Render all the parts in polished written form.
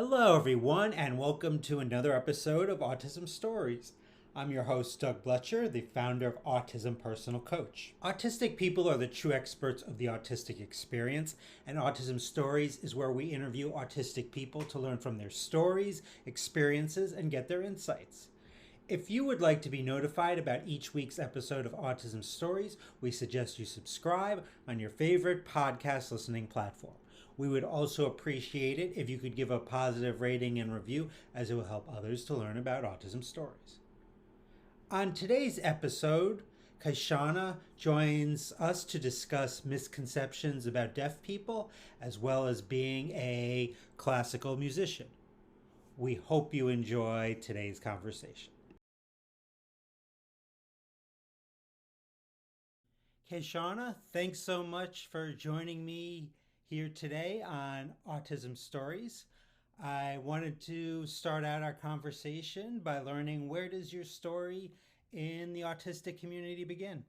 Hello, everyone, and welcome to another episode of Autism Stories. I'm your host, Doug Bletcher, the founder of Autism Personal Coach. Autistic people are the true experts of the autistic experience, and Autism Stories is where we interview autistic people to learn from their stories, experiences, and get their insights. If you would like to be notified about each week's episode of Autism Stories, we suggest you subscribe on your favorite podcast listening platform. We would also appreciate it if you could give a positive rating and review, as it will help others to learn about autism stories. On today's episode, Kaishawna joins us to discuss misconceptions about deaf people, as well as being a classical musician. We hope you enjoy today's conversation. Kaishawna, thanks so much for joining me here today on Autism Stories. I wanted to start out our conversation by learning, where does your story in the autistic community begin?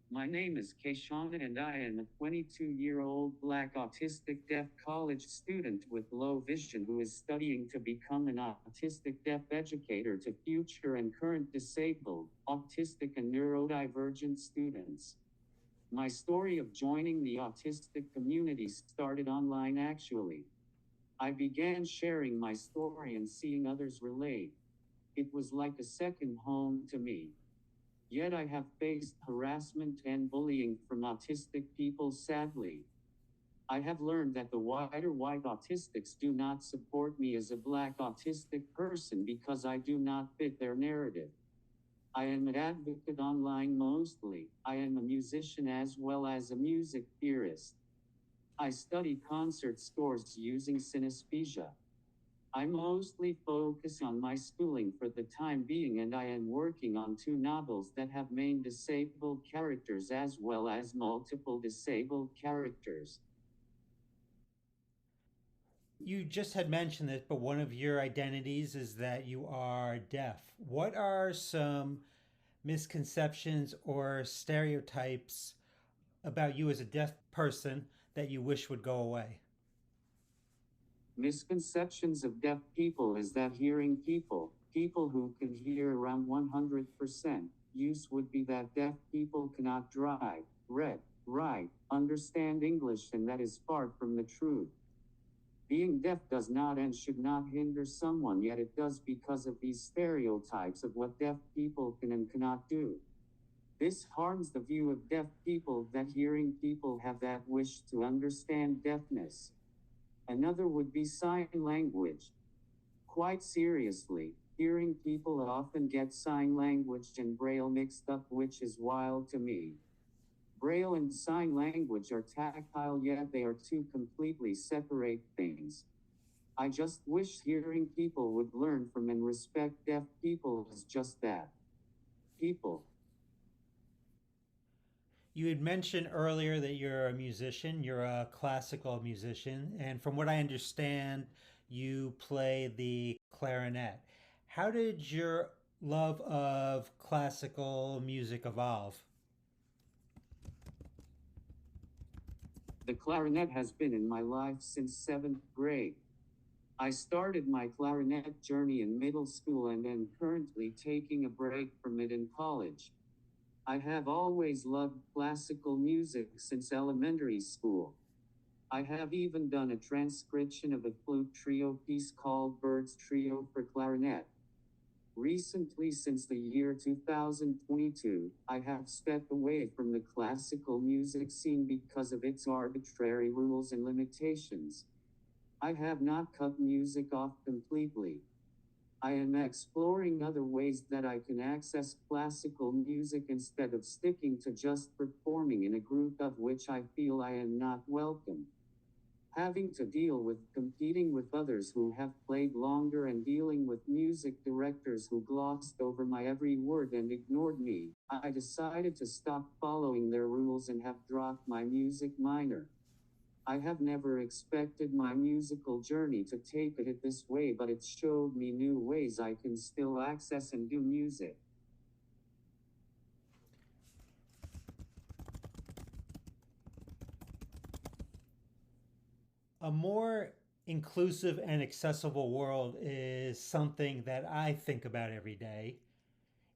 My name is Kaishawna and I am a 22-year-old Black autistic deaf college student with low vision who is studying to become an autistic deaf educator to future and current disabled, autistic and neurodivergent students. My story of joining the autistic community started online actually. I began sharing my story and seeing others relate. It was like a second home to me. Yet I have faced harassment and bullying from autistic people sadly. I have learned that the wider white autistics do not support me as a Black autistic person because I do not fit their narrative. I am an advocate online mostly. I am a musician as well as a music theorist. I study concert scores using synesthesia. I mostly focus on my schooling for the time being, and I am working on two novels that have main disabled characters as well as multiple disabled characters. You just had mentioned this, but one of your identities is that you are deaf. What are some misconceptions or stereotypes about you as a deaf person that you wish would go away? Misconceptions of deaf people is that hearing people, people who can hear around 100%, use would be that deaf people cannot drive, read, write, understand English, and that is far from the truth. Being deaf does not and should not hinder someone, yet it does because of these stereotypes of what deaf people can and cannot do. This harms the view of deaf people that hearing people have that wish to understand deafness. Another would be sign language. Quite seriously, hearing people often get sign language and Braille mixed up, which is wild to me. Braille and sign language are tactile, yet they are two completely separate things. I just wish hearing people would learn from and respect deaf people as just that. People. You had mentioned earlier that you're a musician, you're a classical musician, and from what I understand, you play the clarinet. How did your love of classical music evolve? The clarinet has been in my life since 7th grade. I started my clarinet journey in middle school and am currently taking a break from it in college. I have always loved classical music since elementary school. I have even done a transcription of a flute trio piece called Bird's Trio for clarinet. Recently, since the year 2022, I have stepped away from the classical music scene because of its arbitrary rules and limitations. I have not cut music off completely. I am exploring other ways that I can access classical music instead of sticking to just performing in a group of which I feel I am not welcome. Having to deal with competing with others who have played longer and dealing with music directors who glossed over my every word and ignored me, I decided to stop following their rules and have dropped my music minor. I have never expected my musical journey to take it this way, but it showed me new ways I can still access and do music. A more inclusive and accessible world is something that I think about every day.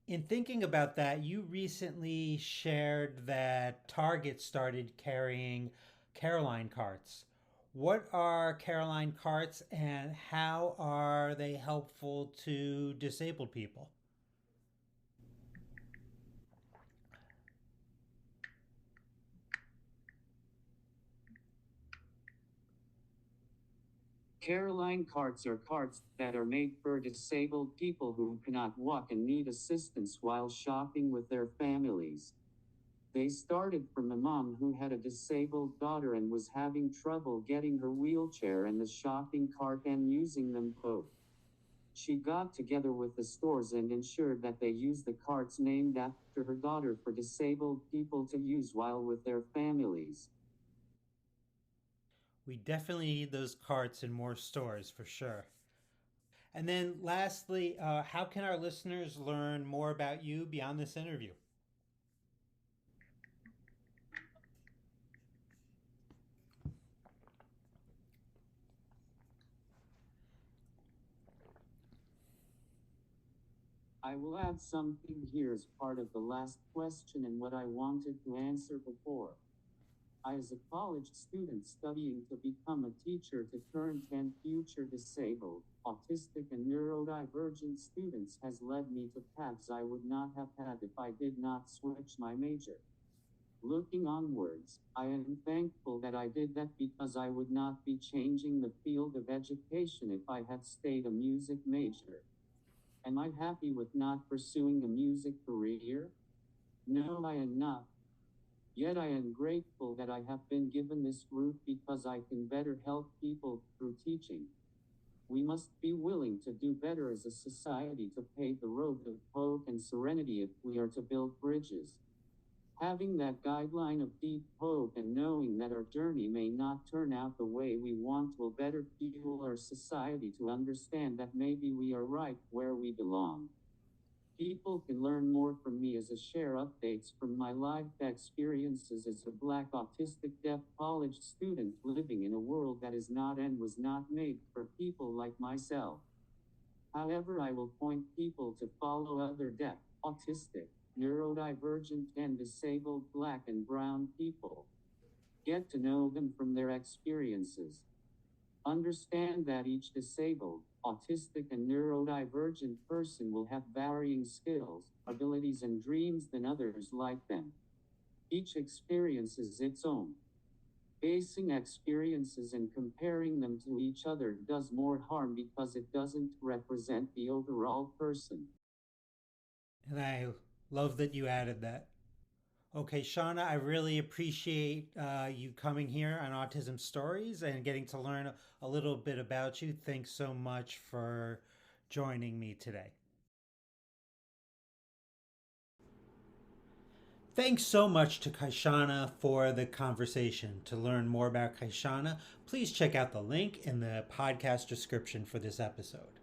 In thinking about that, you recently shared that Target started carrying Caroline carts. What are Caroline carts and how are they helpful to disabled people? Caroline carts are carts that are made for disabled people who cannot walk and need assistance while shopping with their families. They started from a mom who had a disabled daughter and was having trouble getting her wheelchair and the shopping cart and using them both. She got together with the stores and ensured that they used the carts named after her daughter for disabled people to use while with their families. We definitely need those carts in more stores for sure. And then lastly, how can our listeners learn more about you beyond this interview? I will add something here as part of the last question and what I wanted to answer before. I, as a college student studying to become a teacher to current and future disabled, autistic, and neurodivergent students, has led me to paths I would not have had if I did not switch my major. Looking onwards, I am thankful that I did that because I would not be changing the field of education if I had stayed a music major. Am I happy with not pursuing a music career? No, I am not. Yet I am grateful that I have been given this route because I can better help people through teaching. We must be willing to do better as a society to pave the road of hope and serenity if we are to build bridges. Having that guideline of deep hope and knowing that our journey may not turn out the way we want will better fuel our society to understand that maybe we are right where we belong. People can learn more from me as I share updates from my life experiences as a Black autistic deaf college student living in a world that is not and was not made for people like myself. However, I will point people to follow other deaf, autistic, neurodivergent, and disabled Black and Brown people. Get to know them from their experiences. Understand that each disabled, autistic, and neurodivergent person will have varying skills, abilities, and dreams than others like them. Each experience is its own. Basing experiences and comparing them to each other does more harm because it doesn't represent the overall person. And I love that you added that. Okay, Shauna, I really appreciate you coming here on Autism Stories and getting to learn a little bit about you. Thanks so much for joining me today. Thanks so much to Kaishawna for the conversation. To learn more about Kaishawna, please check out the link in the podcast description for this episode.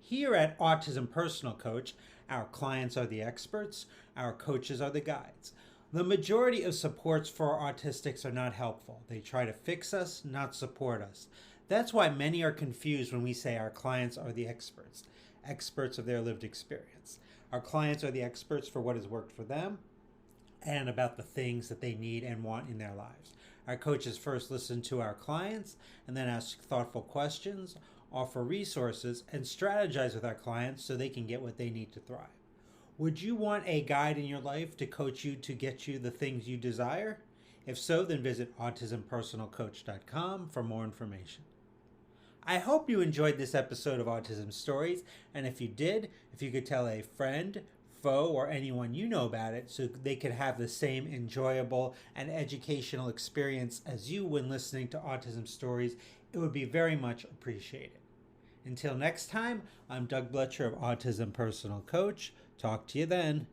Here at Autism Personal Coach, our clients are the experts, our coaches are the guides. The majority of supports for autistics are not helpful. They try to fix us, not support us. That's why many are confused when we say our clients are the experts, experts of their lived experience. Our clients are the experts for what has worked for them and about the things that they need and want in their lives. Our coaches first listen to our clients and then ask thoughtful questions, offer resources, and strategize with our clients so they can get what they need to thrive. Would you want a guide in your life to coach you to get you the things you desire? If so, then visit autismpersonalcoach.com for more information. I hope you enjoyed this episode of Autism Stories, and if you did, if you could tell a friend, foe, or anyone you know about it so they could have the same enjoyable and educational experience as you when listening to Autism Stories, it would be very much appreciated. Until next time, I'm Doug Bletcher of Autism Personal Coach. Talk to you then.